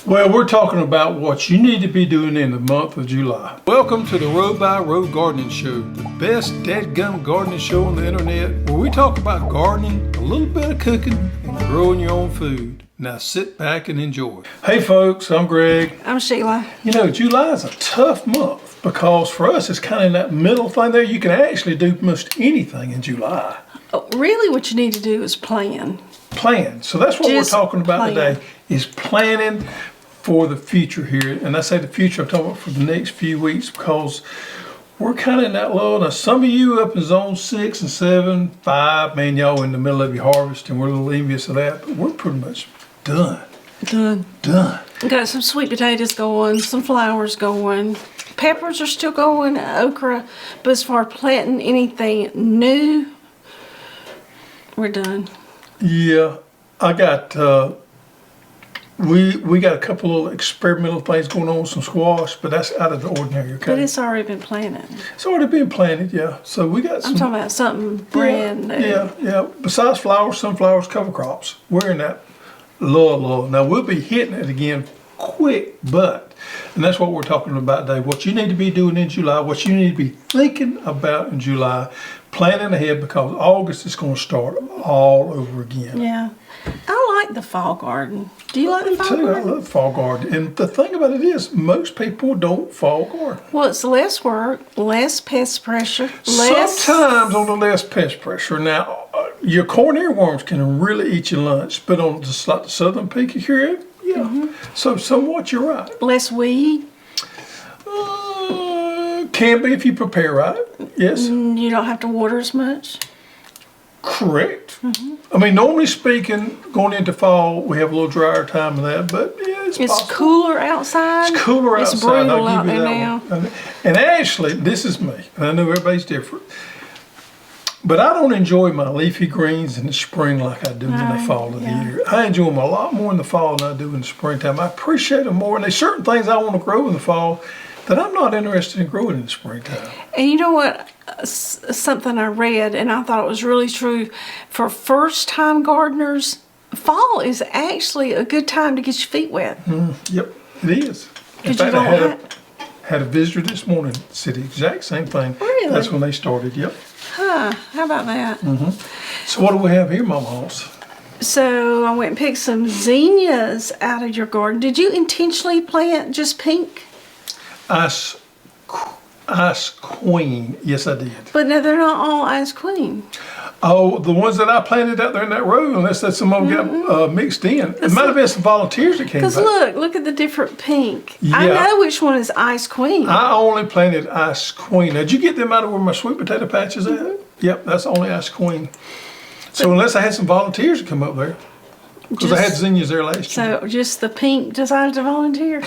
Well, we're talking about what you need to be doing in the month of July. Welcome to the Row by Row Gardening Show, the best dadgum gardening show on the internet, where we talk about gardening, a little bit of cooking, and growing your own food. Now sit back and enjoy. Hey folks, I'm Greg. I'm Sheila. You know, July is a tough month because for us it's kind of in that middle thing there. You can actually do most anything in July. Really what you need to do is plan. Plan. So that's what Just we're talking about plan. today, is planning for the future here. And I say the future, I'm talking about for the next few weeks, because we're kind of in that lull. Now some of you up in zone 6 and 7, 5, man, y'all in the middle of your harvest and we're a little envious of that, but we're pretty much done. Done. We got some sweet potatoes going, some flowers going. Peppers are still going, okra, but as far as planting anything new, we're done. Yeah, I got, we got a couple little experimental things going on with some squash, but that's out of the ordinary, okay? But it's already been planted. It's already been planted, yeah. So we got some. I'm talking about something brand new. Yeah. Besides flowers, sunflowers, cover crops. We're in that lull. Now we'll be hitting it again quick, and that's what we're talking about today. What you need to be doing in July, what you need to be thinking about in July, planning ahead, because August is going to start all over again. Yeah. I like the fall garden. Do you like the fall garden? I love fall garden. And the thing about it is, most people don't fall garden. Well, it's less work, less pest pressure, less... Sometimes on the less pest pressure. Now, your corn earworms can really eat your lunch, but on just like the southern peak here, yeah. So somewhat you're right. Less weed. Can be if you prepare right, yes. You don't have to water as much. Correct. I mean, normally speaking, going into fall, we have a little drier time of that, but yeah, it's possible. Cooler outside. It's cooler outside. It's brutal out there now. And actually, this is me, and I know everybody's different, but I don't enjoy my leafy greens in the spring like I do in the fall of the year. I enjoy them a lot more in the fall than I do in the springtime. I appreciate them more, and there's certain things I want to grow in the fall that I'm not interested in growing in the springtime. And you know what? Something I read, and I thought it was really true. For first-time gardeners, fall is actually a good time to get your feet wet. Yep, it is. In fact, I had a visitor this morning said the exact same thing. Really? That's when they started, yep. Huh, how about that? So what do we have here, Mama Hoss? So I went and picked some zinnias out of your garden. Did you intentionally plant just pink? Ice Queen, yes I did. But no, they're not all Ice Queen. Oh, the ones that I planted out there in that row, unless that some of them got mixed in. It might have been some volunteers that came back. Because look at the different pink. Yeah. I know which one is Ice Queen. I only planted Ice Queen. Now, did you get them out of where my sweet potato patch is at? Yep, that's only Ice Queen. So unless I had some volunteers to come up there, because I had zinnias there last year. So just the pink decided to volunteer.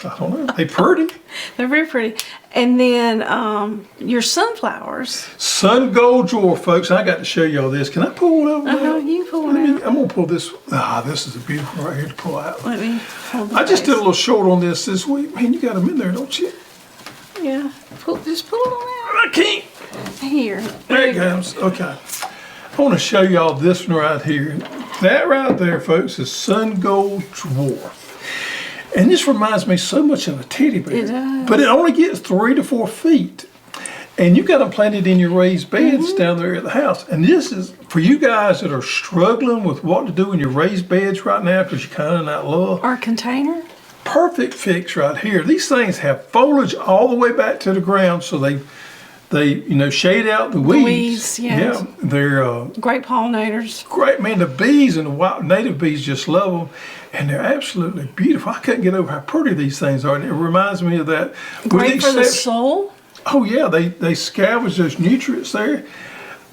I don't know. They're pretty. They're very pretty. And then your sunflowers. Sun Gold Drawer, folks. I got to show y'all this. Can I pull one out? You can pull one out. I'm going to pull this. This is a beautiful one right here to pull out. Let me hold I just did a little short on this week. Man, you got them in there, don't you? Yeah. Just pull it on out. I can't. Here. There it goes. Okay. I want to show y'all this one right here. That right there, folks, is Sun Gold Dwarf. And this reminds me so much of a teddy bear. It does. But it only gets 3 to 4 feet. And you got them planted in your raised beds down there at the house. And this is for you guys that are struggling with what to do in your raised beds right now because you're kind of in that lull. Our container. Perfect fix right here. These things have foliage all the way back to the ground, so they shade out the weeds. The weeds, yes. Yeah, they're great pollinators. Great, man. The bees and the wild native bees just love them, and they're absolutely beautiful. I couldn't get over how pretty these things are, and it reminds me of that. Great for the soul. Oh yeah, they scavenge those nutrients there.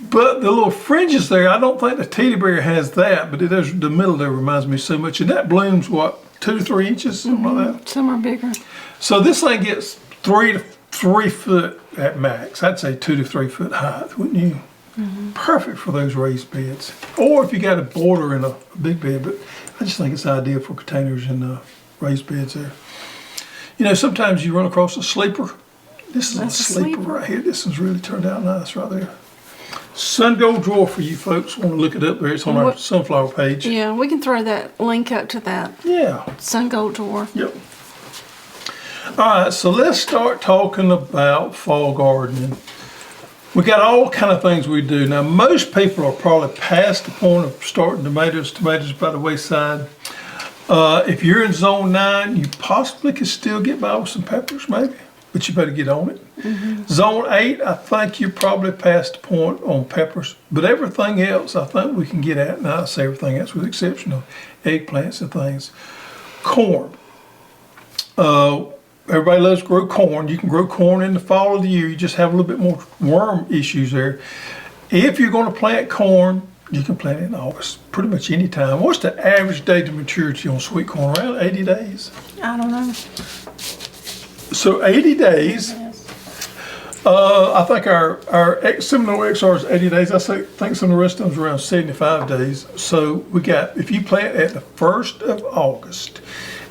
But the little fringes there, I don't think the teddy bear has that, but it does. The middle there reminds me so much, and that blooms what, 2 to 3 inches, something like that. Some are bigger. So this thing gets 3 to 3 foot at max. I'd say 2 to 3 foot height, wouldn't you? Perfect for those raised beds. Or if you got a border in a big bed, but I just think it's ideal for containers and raised beds there. You know, sometimes you run across a sleeper. This is a sleeper right here. This one's really turned out nice right there. Sun Gold drawer for you folks want to look it up there. It's on our sunflower page. Yeah, we can throw that link up to that Yeah. Sun Gold drawer. Yep. All right, so let's start talking about fall gardening. We got all kind of things we do. Now, most people are probably past the point of starting tomatoes by the wayside. If you're in zone 9, you possibly could still get by with some peppers maybe, but you better get on it. Zone 8, I think you're probably past the point on peppers, but everything else I think we can get at. Now I say everything else with the exception of eggplants and things. Corn. Everybody loves to grow corn. You can grow corn in the fall of the year. You just have a little bit more worm issues there. If you're going to plant corn, you can plant it in August, pretty much any time. What's the average date of maturity on sweet corn? Around 80 days? I don't know. So 80 days. Yes. I think our Seminole XR is 80 days. think some of the rest of them is around 75 days. So we got, if you plant at the 1st of August,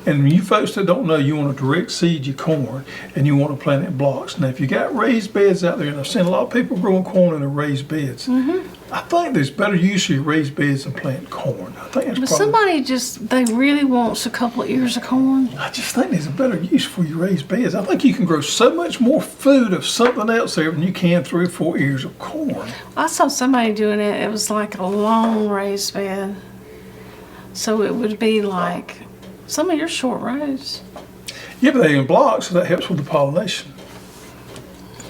and you folks that don't know, you want to direct seed your corn and you want to plant it in blocks. Now, if you got raised beds out there, and I've seen a lot of people growing corn in the raised beds, I think there's better use of your raised beds than planting corn. I think that's But probably, somebody they really wants a couple of ears of corn. I just think there's a better use for your raised beds. I think you can grow so much more food of something else there than you can 3 or 4 ears of corn. I saw somebody doing it. It was like a long raised bed. So it would be like some of your short rows. Yeah, but they're in blocks, so that helps with the pollination.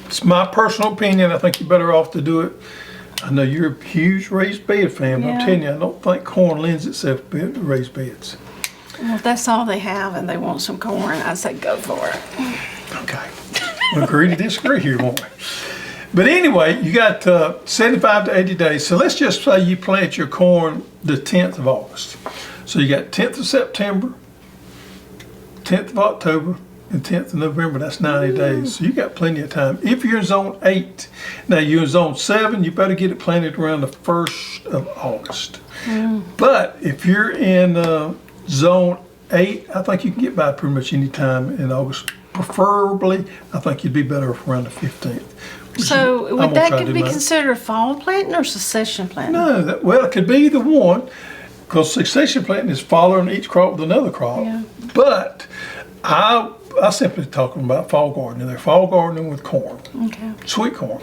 It's my personal opinion. I think you're better off to do it. I know you're a huge raised bed fan, but I'm Yeah. telling you, I don't think corn lends itself to raised beds. Well, if that's all they have and they want some corn, I say go for it. Okay. We'll agree to disagree here, won't we? But anyway, you got 75 to 80 days. So let's just say you plant your corn the 10th of August. So you got 10th of September, 10th of October, and 10th of November. That's 90 days. So you got plenty of time. If you're in zone 8, now you're in zone 7, you better get it planted around the 1st of August. But if you're in zone 8, I think you can get by pretty much any time in August. Preferably, I think you'd be better off around the 15th. So I'm would gonna that try to could do be mine. considered fall planting or succession planting? No, well, it could be either one, because succession planting is following each crop with another crop. Yeah. But I simply talking about fall gardening. They're fall gardening with corn, Okay. sweet corn.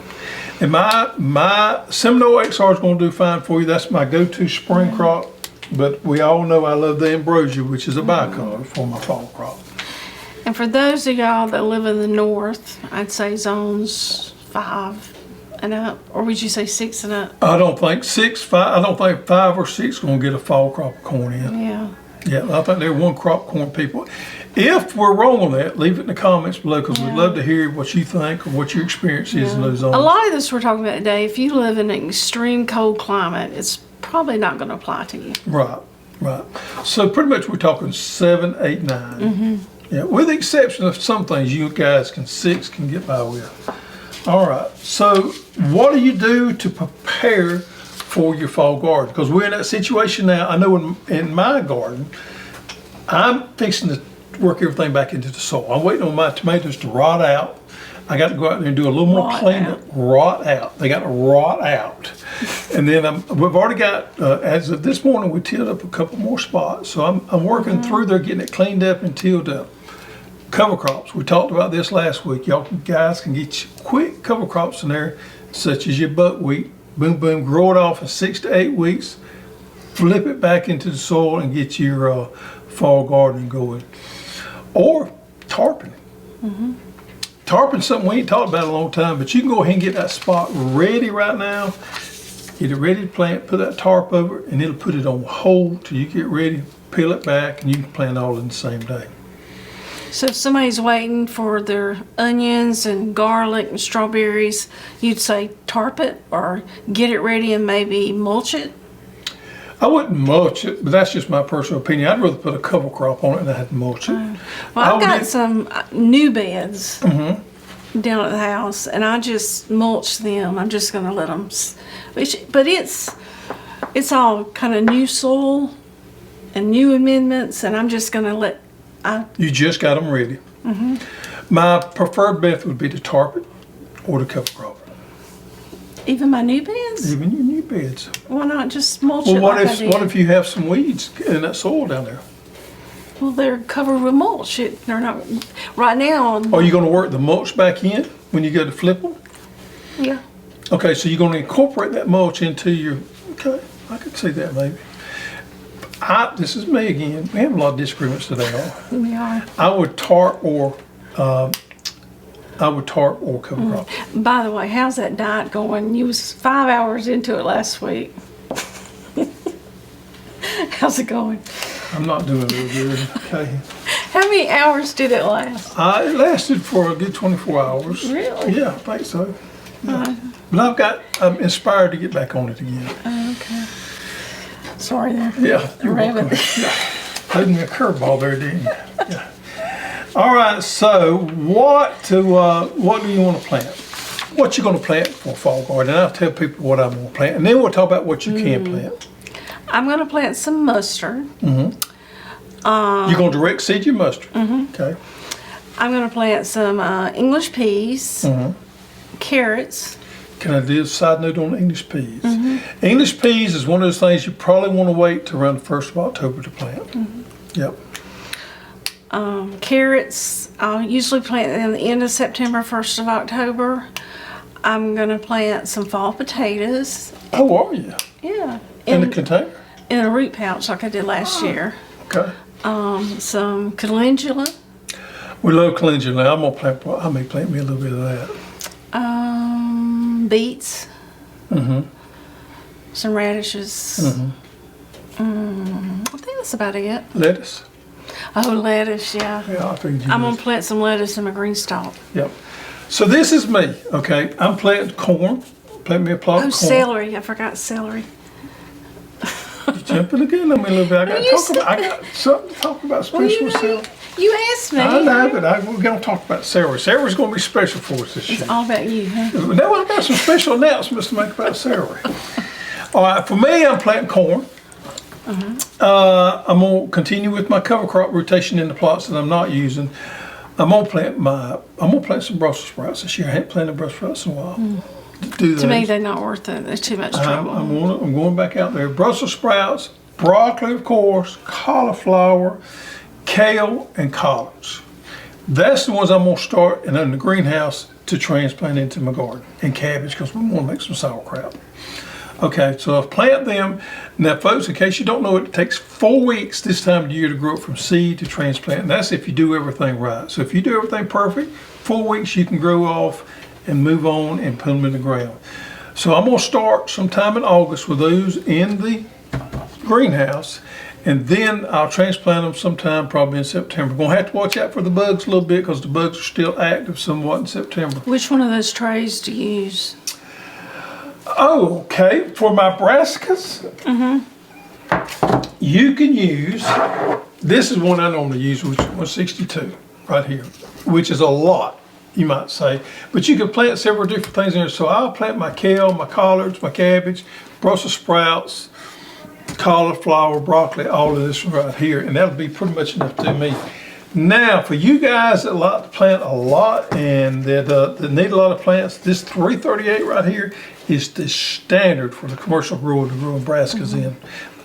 And my Seminole XR is going to do fine for you. That's my go-to spring crop. But we all know I love the ambrosia, which is a bicolor for my fall crop. And for those of y'all that live in the north, I'd say zones 5 and up, or would you say 6 and up? I don't think 5 or 6 going to get a fall crop of corn in. Yeah. Yeah, I think they're one crop corn people. If we're wrong on that, leave it in the comments below, because we'd love to hear what you think or what your experience is in those zones. A lot of this we're talking about today, if you live in an extreme cold climate, it's probably not going to apply to you. Right. So pretty much we're talking 7, 8, 9. Yeah, with the exception of some things you guys 6 can get by with. All right, so what do you do to prepare for your fall garden? Because we're in that situation now. I know in my garden, I'm fixing to work everything back into the soil. I'm waiting on my tomatoes to rot out. I got to go out there and do a little more cleanup. Rot out. They got to rot out. And then we've already got, as of this morning, we tilled up a couple more spots. So I'm working through there, getting it cleaned up and tilled up. Cover crops. We talked about this last week. Y'all guys can get quick cover crops in there, such as your buckwheat. Boom, boom, grow it off in 6 to 8 weeks. Flip it back into the soil and get your fall gardening going. Or tarping. Tarping's something we ain't talked about in a long time, but you can go ahead and get that spot ready right now. Get it ready to plant, put that tarp over it, and it'll put it on hold till you get ready, peel it back, and you can plant all in the same day. So if somebody's waiting for their onions and garlic and strawberries, you'd say tarp it or get it ready and maybe mulch it? I wouldn't mulch it, but that's just my personal opinion. I'd rather put a cover crop on it than I had to mulch it. Well, I've got some new beds down at the house, and I just mulch them. I'm just going to let them, but it's all kind of new soil and new amendments, and I'm just going to let. You just got them ready. My preferred method would be to tarp it or to cover crop it. Even my new beds? Even your new beds. Why not just mulch Well, it like I did? what if you have some weeds in that soil down there? Well, they're covered with mulch. They're not, right now. Are you going to work the mulch back in when you go to flip them? Yeah. Okay, so you're going to incorporate that mulch into your, okay, I could see that maybe. This is me again. We have a lot of disagreements today, aren't we? We are. I would tarp or cover crop. By the way, how's that diet going? You was 5 hours into it last week. How's it going? I'm not doing real good, okay. How many hours did it last? It lasted for a good 24 hours. Really? Yeah, I think so. Yeah. But I'm inspired to get back on it again. Okay. Sorry there. Yeah, you're welcome. Yeah. Holding me a curveball there, didn't you? Yeah. All right, so what do you want to plant? What you going to plant for fall garden? And I'll tell people what I'm going to plant, and then we'll talk about what you can plant. I'm going to plant some mustard. You're going to direct seed your mustard. Okay. I'm going to plant some English peas, carrots. Can I do a side note on English peas? English peas is one of those things you probably want to wait to around the 1st of October to plant. Yep. Carrots, I'll usually plant them the end of September, 1st of October. I'm going to plant some fall potatoes. Oh, are you? Yeah. In the container? In a root pouch like I did last year. Okay. Some calendula. We love calendula. I'm gonna plant. I may plant me a little bit of that. Beets. Some radishes. I think that's about it. Lettuce. Oh, lettuce, yeah. Yeah, I figured you I'm would. gonna plant some lettuce in my green stalk. Yep. So this is me. Okay. I'm planting corn. Plant me a plot Oh, of corn. celery. I forgot celery. You jumping again on me a little bit. I got something to talk about special with celery. You asked me. I know, but we're going to talk about celery. Celery's going to be special for us this year. It's all about you, huh? Now I've got some special announcements to make about celery. All right, for me, I'm planting corn. I'm going to continue with my cover crop rotation in the plots that I'm not using. I'm going to plant some Brussels sprouts this year. I haven't planted Brussels sprouts in a while. To me, they're not worth it. There's too much trouble. I'm going back out there. Brussels sprouts, broccoli, of course, cauliflower, kale, and collards. That's the ones I'm going to start in the greenhouse to transplant into my garden. And cabbage, because we want to make some sauerkraut. Okay, so I've planted them. Now, folks, in case you don't know, it takes 4 weeks this time of the year to grow it from seed to transplant. And that's if you do everything right. So if you do everything perfect, 4 weeks you can grow off and move on and put them in the ground. So I'm going to start sometime in August with those in the greenhouse, and then I'll transplant them sometime probably in September. Going to have to watch out for the bugs a little bit because the bugs are still active somewhat in September. Which one of those trays do you use? Oh, okay. For my brassicas, you can use, this is one I normally use, which is 162 right here, which is a lot, you might say. But you can plant several different things in there. So I'll plant my kale, my collards, my cabbage, Brussels sprouts, cauliflower, broccoli, all of this right here. And that'll be pretty much enough to me. Now, for you guys that like to plant a lot and that need a lot of plants, this 338 right here is the standard for the commercial grower to grow brassicas in.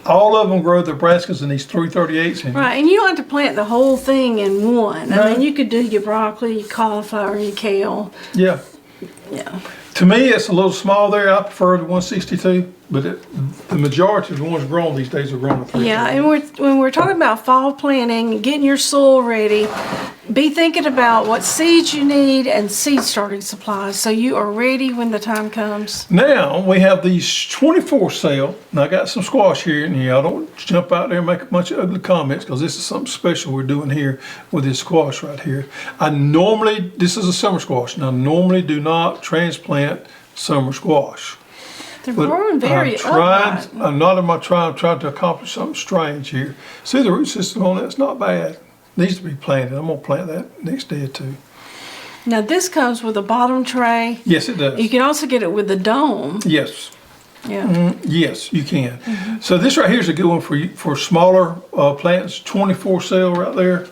All of them grow their brassicas in these 338s. Right, and you don't have to plant the whole thing in one. No. I mean, you could do your broccoli, your cauliflower, your kale. Yeah. Yeah. To me, it's a little small there. I prefer the 162, but the majority of the ones grown these days are grown at 338. Yeah, and when we're talking about fall planting, getting your soil ready, be thinking about what seeds you need and seed starting supplies so you are ready when the time comes. Now we have these 24 sale, and I got some squash here, and y'all don't jump out there and make a bunch of ugly comments because this is something special we're doing here with this squash right here. This is a summer squash, and I normally do not transplant summer squash. They're growing very upright. I'm trying to accomplish something strange here. See the root system on that's not bad. Needs to be planted. I'm gonna plant that next day or two. Now this comes with a bottom tray. Yes, it does. You can also get it with the dome. Yes. Yeah. Yes, you can. So this right here is a good one for smaller plants. 24 cell right there,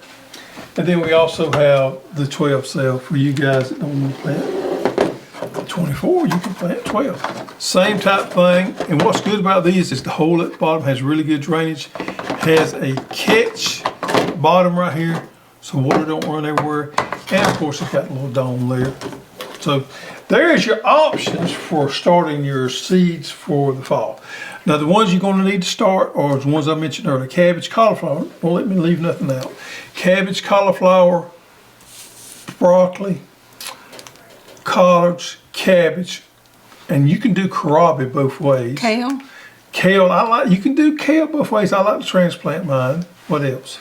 and then we also have the 12 cell for you guys that don't want to plant. 24, you can plant 12. Same type thing. And what's good about these is the hole at the bottom has really good drainage. Has a catch bottom right here, so water don't run everywhere. And of course, it's got a little dome there. So there's your options for starting your seeds for the fall. Now the ones you're going to need to start are the ones I mentioned earlier: cabbage, cauliflower. Don't let me leave nothing out. Cabbage, cauliflower, broccoli, collards, cabbage, and you can do kohlrabi both ways. Kale. Kale, you can do kale both ways. I like to transplant mine. What else?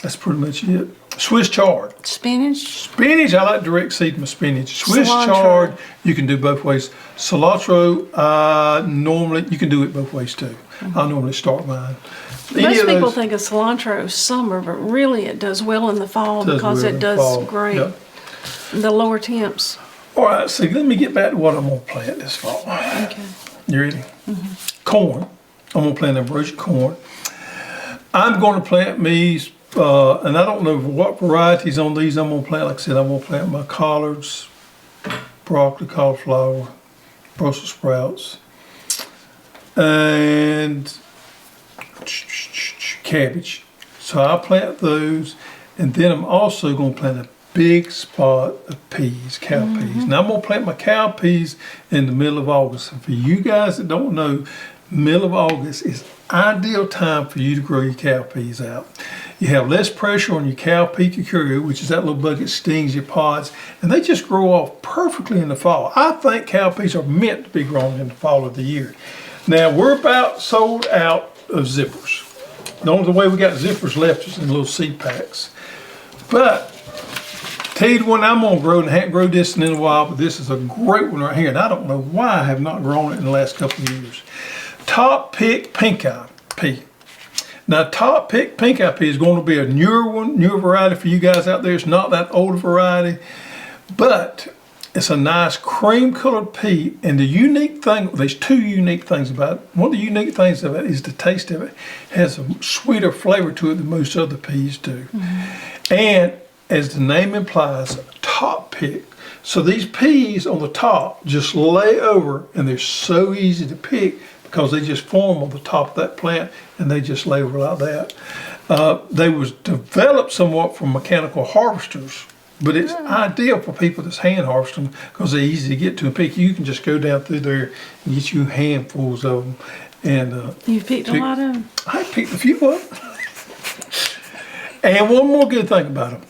That's pretty much it. Swiss chard. Spinach. Spinach, I like direct seed my spinach. Swiss Cilantro. chard, you can do both ways. Cilantro, normally, you can do it both ways too. I normally start mine. Most people think of cilantro summer, but really it does well in the fall because it does great. Yep. The lower temps. All right, so let me get back to what I'm going to plant this fall. Okay. You ready? Corn. I'm going to plant ambrosia corn. I'm going to plant me, and I don't know what varieties on these I'm going to plant. Like I said, I'm going to plant my collards, broccoli, cauliflower, Brussels sprouts, and cabbage. So I'll plant those, and then I'm also going to plant a big spot of peas, cow peas. Now I'm going to plant my cow peas in the middle of August. And for you guys that don't know, middle of August is ideal time for you to grow your cow peas out. You have less pressure on your cow pea cucuria, which is that little bug that stings your pods, and they just grow off perfectly in the fall. I think cow peas are meant to be grown in the fall of the year. Now we're about sold out of zippers. The only way we got zippers left is in little seed packs. But tell you the one I'm gonna grow, and I haven't grown this in a while, but this is a great one right here, and I don't know why I have not grown it in the last couple of years. Top Pick Pink Eye Pea. Now Top Pick Pink Eye Pea is going to be a newer variety for you guys out there. It's not that old variety, but it's a nice cream colored pea, and the unique thing, there's two unique things about it. One of the unique things about it is the taste of it. It has a sweeter flavor to it than most other peas do. And as the name implies, top pick. So these peas on the top just lay over, and they're so easy to pick because they just form on the top of that plant, and they just lay over like that. They was developed somewhat from mechanical harvesters, but it's ideal for people that's hand harvesting because they're easy to get to and pick. You can just go down through there and get you handfuls of them. And you picked a lot of them? I picked a few of them. And one more good thing about them.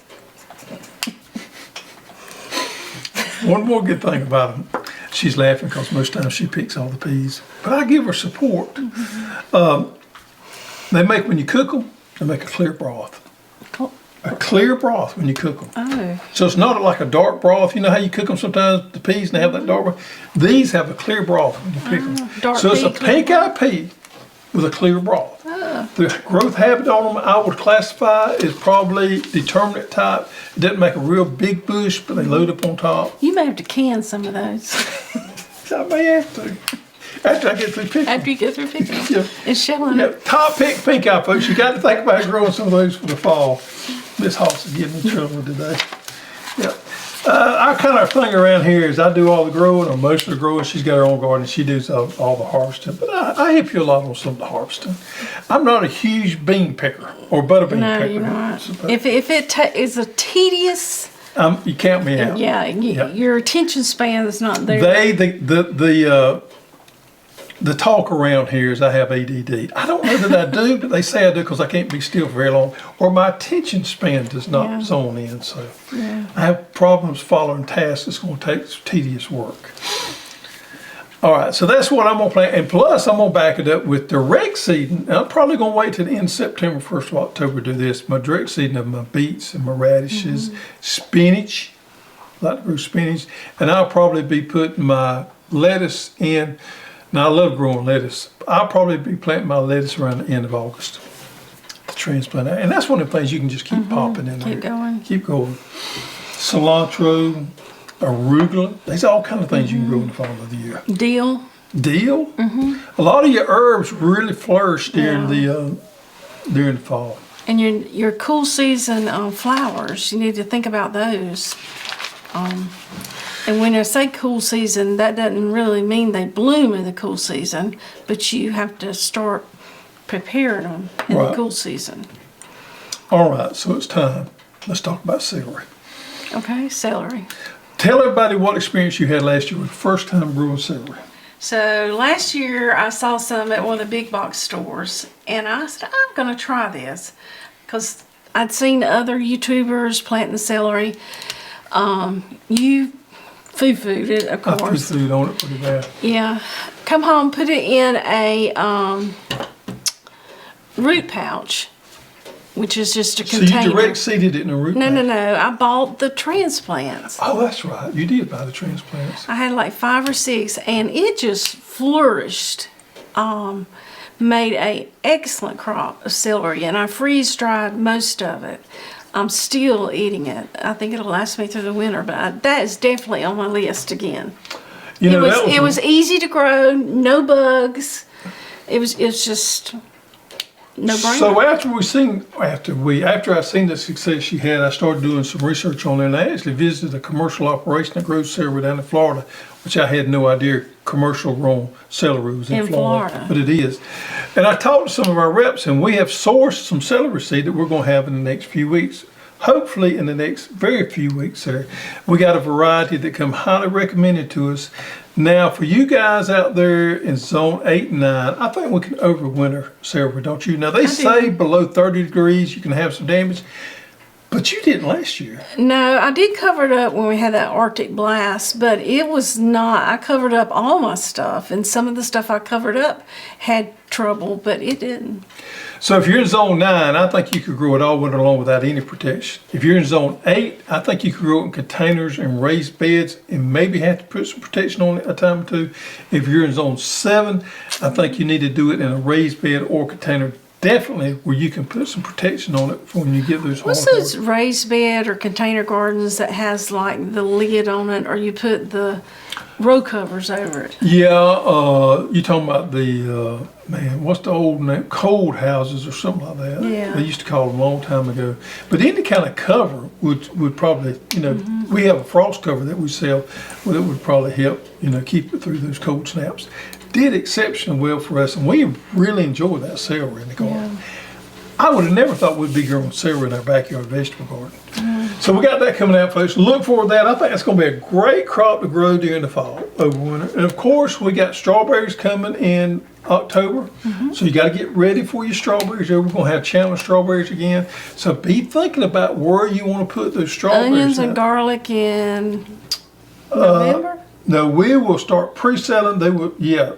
One more good thing about them. She's laughing because most times she picks all the peas. But I give her support. They make, when you cook them, they make a clear broth. A clear broth when you cook them. Oh. So it's not like a dark broth. You know how you cook them sometimes, the peas, and they have that dark broth? These have a clear broth when you pick them. So it's a pink eye pea with a clear broth. The growth habit on them I would classify is probably determinate type. It doesn't make a real big bush, but they load up on top. You may have to can some of those. I may have to. After I get through picking. After you get through picking them. Yeah. It's shelling Yeah, it. top pick pink eye, folks. You got to think about growing some of those for the fall. This horse is getting in trouble today. Yeah. Our kind of thing around here is I do all the growing, or most of the growing. She's got her own garden. She does all the harvesting. But I help you a lot on some of the harvesting. I'm not a huge bean picker or butter bean picker. No, you're not. If it is a tedious... you count me out. Yeah, your attention span is not there. The talk around here is I have ADD. I don't know that I do, but they say I do because I can't be still for very long, or my attention span does not zone in. So I have problems following tasks. It's going to take tedious work. All right, so that's what I'm going to plant. And plus, I'm going to back it up with direct seeding. And I'm probably going to wait till the end of September, 1st of October to do this. My direct seeding of my beets and my radishes, spinach. I like to grow spinach. And I'll probably be putting my lettuce in. Now, I love growing lettuce. I'll probably be planting my lettuce around the end of August to transplant it. And that's one of the things you can just keep popping in there. Keep going. Keep going. Cilantro, arugula. There's all kinds of things you can grow in the fall of the year. Dill. Dill? A lot of your herbs really flourish during the fall. And your cool season flowers, you need to think about those. And when I say cool season, that doesn't really mean they bloom in the cool season, but you have to start preparing them in the cool season. All right, so it's time. Let's talk about celery. Okay, celery. Tell everybody what experience you had last year with the first time brewing celery. So last year I saw some at one of the big box stores, and I said, I'm going to try this because I'd seen other YouTubers planting celery. You foo-fooed it, of course. I foo-fooed on it pretty bad. Yeah. Come home, put it in a root pouch, which is just a container. So you direct seeded it in a root pouch? No. I bought the transplants. Oh, that's right. You did buy the transplants. I had like 5 or 6, and it just flourished. Made a excellent crop of celery, and I freeze-dried most of it. I'm still eating it. I think it'll last me through the winter, but that is definitely on my list again. You know, it was easy to grow, no bugs. It was just no brainer. So after I seen the success she had, I started doing some research on it, and I actually visited a commercial operation that grows celery down in Florida, which I had no idea commercial grown celery was in Florida, but it is. And I talked to some of our reps, and we have sourced some celery seed that we're going to have in the next few weeks. Hopefully in the next very few weeks there. We got a variety that come highly recommended to us. Now for you guys out there in zone 8 and 9, I think we can overwinter celery, don't you? Now they say below 30 degrees you can have some damage, but you didn't last year. No, I did cover it up when we had that Arctic blast, but it was not, I covered up all my stuff, and some of the stuff I covered up had trouble, but it didn't. So if you're in zone 9, I think you could grow it all winter long without any protection. If you're in zone 8, I think you could grow it in containers and raised beds and maybe have to put some protection on it a time or two. If you're in zone 7, I think you need to do it in a raised bed or container, definitely where you can put some protection on it for when you get those hard What's those raised bed or container gardens that has like the lid on it, or you put the row covers over it? Yeah, you're talking about the, what's the old name? Cold houses or something like that. Yeah. They used to call them a long time ago. But any kind of cover would probably, we have a frost cover that we sell, well, it would probably help, keep it through those cold snaps. Did exceptionally well for us, and we really enjoyed that celery in the garden. Yeah. I would have never thought we'd be growing celery in our backyard vegetable garden. So we got that coming out, folks. Look forward to that. I think it's going to be a great crop to grow during the fall, over winter. And of course, we got strawberries coming in October. So you got to get ready for your strawberries. We're going to have Chandler strawberries again. So be thinking about where you want to put those strawberries. Onions and garlic in November? No, we will start pre-selling.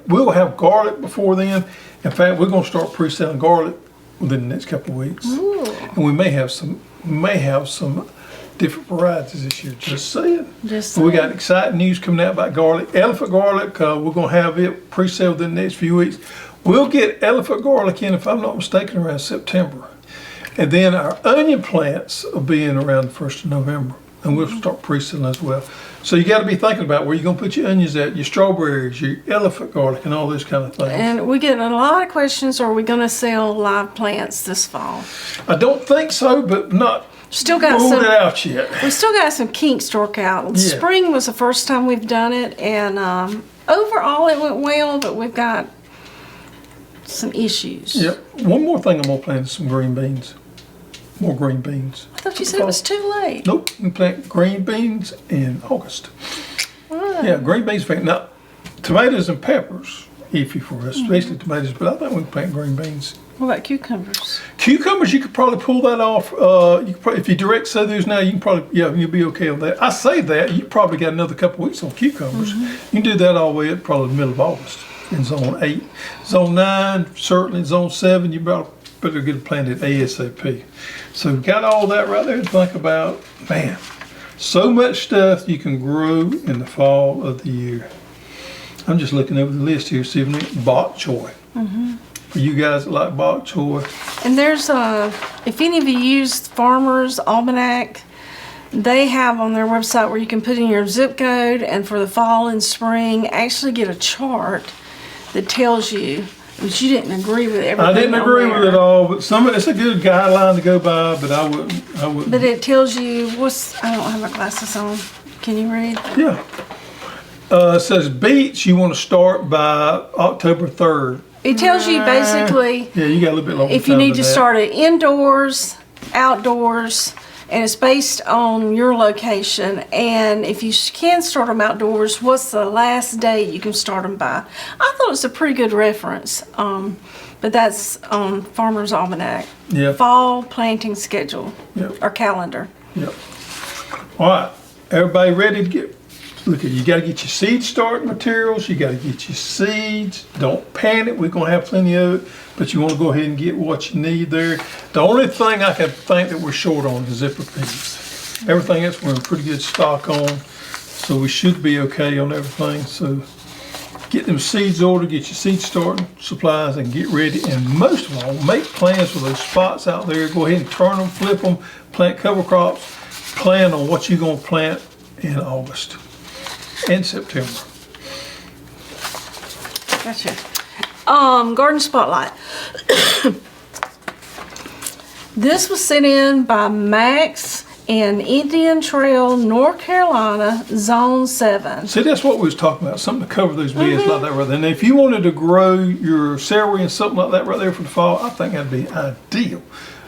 We'll have garlic before then. In fact, we're going to start pre-selling garlic within the next couple of weeks. Ooh. And we may have some different varieties this year. Just saying. We got exciting news coming out about garlic. Elephant garlic, we're going to have it pre-sale within the next few weeks. We'll get elephant garlic in, if I'm not mistaken, around September. And then our onion plants will be in around the 1st of November. And we'll start pre-selling as well. So you got to be thinking about where you're going to put your onions at, your strawberries, your elephant garlic, and all those kind of things. And we get a lot of questions, are we going to sell live plants this fall? I don't think so, but not still got ruled some, it out yet. We still got some kinks to work out. Yeah. Spring was the first time we've done it, and overall it went well, but we've got some issues. Yep. One more thing I'm going to plant is some green beans. More green beans. I thought you said it was too late. Nope, we plant green beans in August. Yeah, green beans. Now, tomatoes and peppers, iffy for us, especially tomatoes, but I think we can plant green beans. What about cucumbers? Cucumbers, you could probably pull that off. If you direct sow those now, you can probably, you'll be okay with that. I say that, you probably got another couple of weeks on cucumbers. You can do that all the way up probably the middle of August in zone 8. Zone 9, certainly zone 7, you better get it planted ASAP. So we've got all that right there to think about. Man, so much stuff you can grow in the fall of the year. I'm just looking over the list here, see if bok choy. For you guys that like bok choy. And there's if any of you use Farmer's Almanac, they have on their website where you can put in your zip code, and for the fall and spring, actually get a chart that tells you. But you didn't agree with everything. I didn't agree with it all, but it's a good guideline to go by, but I wouldn't. But it tells you I don't have my glasses on. Can you read? Yeah. It says beets you want to start by October 3rd. It tells you basically Yeah, you got a little bit longer if you time need than to that. start it indoors, outdoors, and it's based on your location. And if you can start them outdoors, what's the last day you can start them by? I thought it was a pretty good reference, but that's on Farmer's Almanac. Yeah. Fall planting schedule Yep. or calendar. Yep. All right, everybody ready to get? Look, you got to get your seed starting materials. You got to get your seeds. Don't panic. We're gonna have plenty of it, but you want to go ahead and get what you need there. The only thing I can think that we're short on is zipper peas. Everything else we're in pretty good stock on, so we should be okay on everything. So get them seeds ordered, get your seed starting supplies, and get ready. And most of all, make plans for those spots out there. Go ahead and turn them, flip them, plant cover crops. Plan on what you're gonna plant in August and September. Gotcha. Garden Spotlight. This was sent in by Max in Indian Trail, North Carolina, Zone 7. See, that's what we was talking about, something to cover those beds like that right there. And if you wanted to grow your celery and something like that right there for the fall, I think that'd be ideal.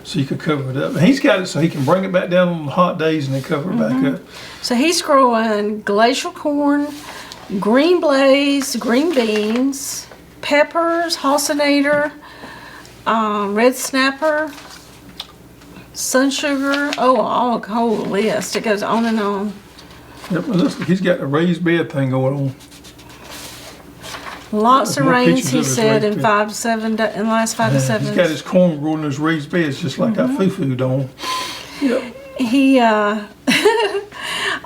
So you could cover it up. And he's got it so he can bring it back down on the hot days and then cover it back up. So he's growing glacial corn, green blaze, green beans, peppers, halcinator, red snapper, sun sugar. Oh, a whole list. It goes on and on. Yep, well, listen, he's got a raised bed thing going on. Lots There's of more rains, pictures he of his said, raised in bed. 5 to 7 in the last 5 to 7. He's got his corn growing in those raised beds just like our foo-foo don't. Yep. He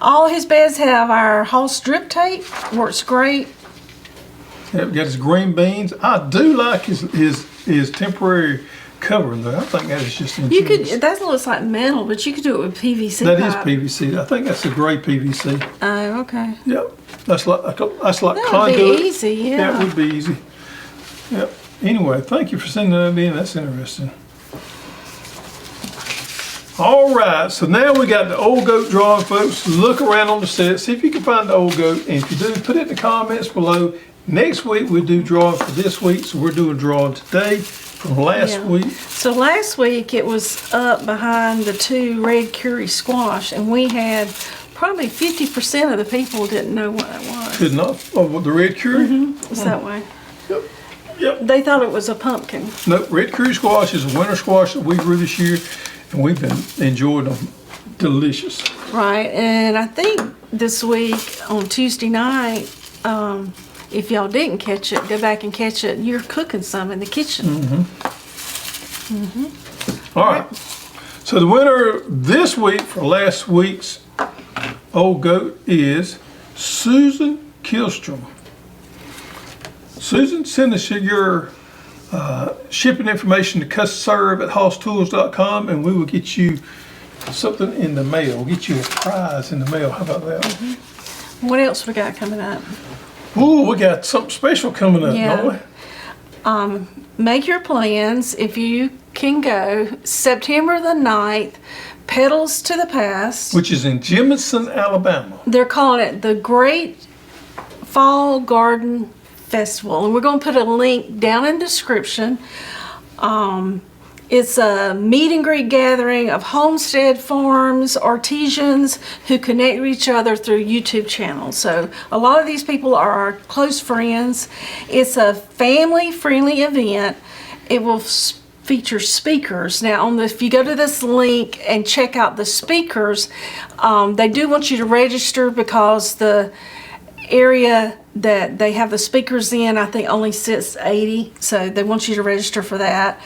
all his beds have our Hoss drip tape. Works great. Yep, got his green beans. I do like his temporary cover though. I think that is just You ingenious. could that looks like metal, but you could do it with PVC That is pipe. PVC. I think that's a gray PVC. Oh, okay. Yep. That's like That conduit. would be easy, Yeah, yeah. it would be easy. Yep. Anyway, thank you for sending that in. That's interesting. All right, so now we got the old goat drawing, folks. Look around on the set, see if you can find the old goat. And if you do, put it in the comments below. Next week we'll do drawing for this week, so we're doing drawing today from last Yeah. week. So last week it was up behind the 2 red curry squash, and we had probably 50% of the people didn't know what it was. Could not. Oh, the red curry. It's that way. Yep. Yep. They thought it was a pumpkin. Nope. Red curry squash is a winter squash that we grew this year, and we've been enjoying them. Delicious. Right, and I think this week on Tuesday night, if y'all didn't catch it, go back and catch it. You're cooking some in the kitchen. All right. So the winner this week for last week's old goat is Susan Killstrom. Susan, send us your shipping information to custserve@hosstools.com and we will get you something in the mail. Get you a prize in the mail. How about that? What else we got coming up? Ooh, we got something special coming up, Yeah. don't we? Make your plans if you can go. September the 9th, Petals to the Past. Which is in Jemison, Alabama. They're calling it the Great Fall Garden Festival, and we're going to put a link down in the description. It's a meet and greet gathering of homestead farms, artisans who connect with each other through YouTube channels. So a lot of these people are our close friends. It's a family-friendly event. It will feature speakers. Now, if you go to this link and check out the speakers, they do want you to register because the area that they have the speakers in, I think only sits 80, so they want you to register for that.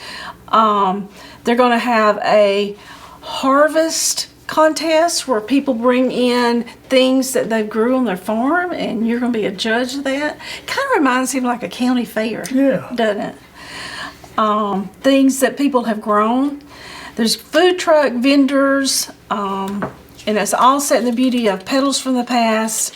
They're going to have a harvest contest where people bring in things that they grew on their farm, and you're going to be a judge of that. Kind of reminds me of like a county fair, Yeah. doesn't it? Things that people have grown. There's food truck vendors, and it's all set in the beauty of Petals from the Past,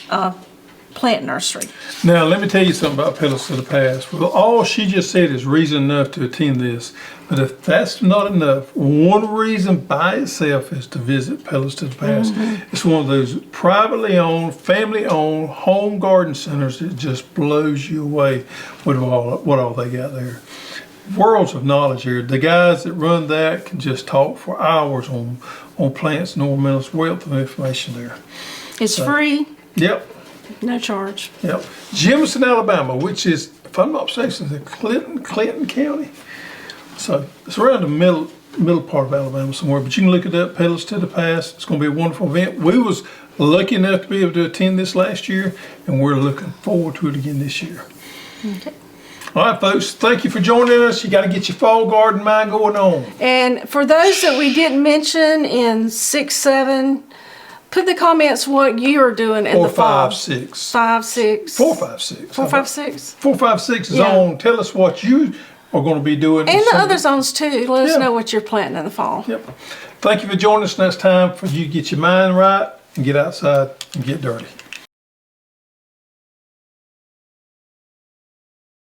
plant nursery. Now, let me tell you something about Petals to the Past. Well, all she just said is reason enough to attend this. But if that's not enough, one reason by itself is to visit Petals to the Past. It's one of those privately owned, family owned home garden centers that just blows you away with what all they got there. Worlds of knowledge here. The guys that run that can just talk for hours on plants and ornamentals. Wealth of information there. It's free, Yep. no charge. Yep. Jemison, Alabama, which is, if I'm not mistaken, in Clinton County. So it's around the middle part of Alabama somewhere. But you can look it up, Petals to the Past. It's going to be a wonderful event. We was lucky enough to be able to attend this last year, and we're looking forward to it again this year. Okay. All right, folks, thank you for joining us. You got to get your fall garden mind going on. And for those that we didn't mention in 6, 7, put in the comments what you are doing in the fall. 4, 5, 6. 5, 6. 4, 5, 6. 4, 5, 6. 4, 5, 6 is Yeah. on. Tell us what you are going to be doing. And the other zones too. Let us Yeah. know what you're planting in the fall. Yep. Thank you for joining us. Now it's time for you to get your mind right and get outside and get dirty.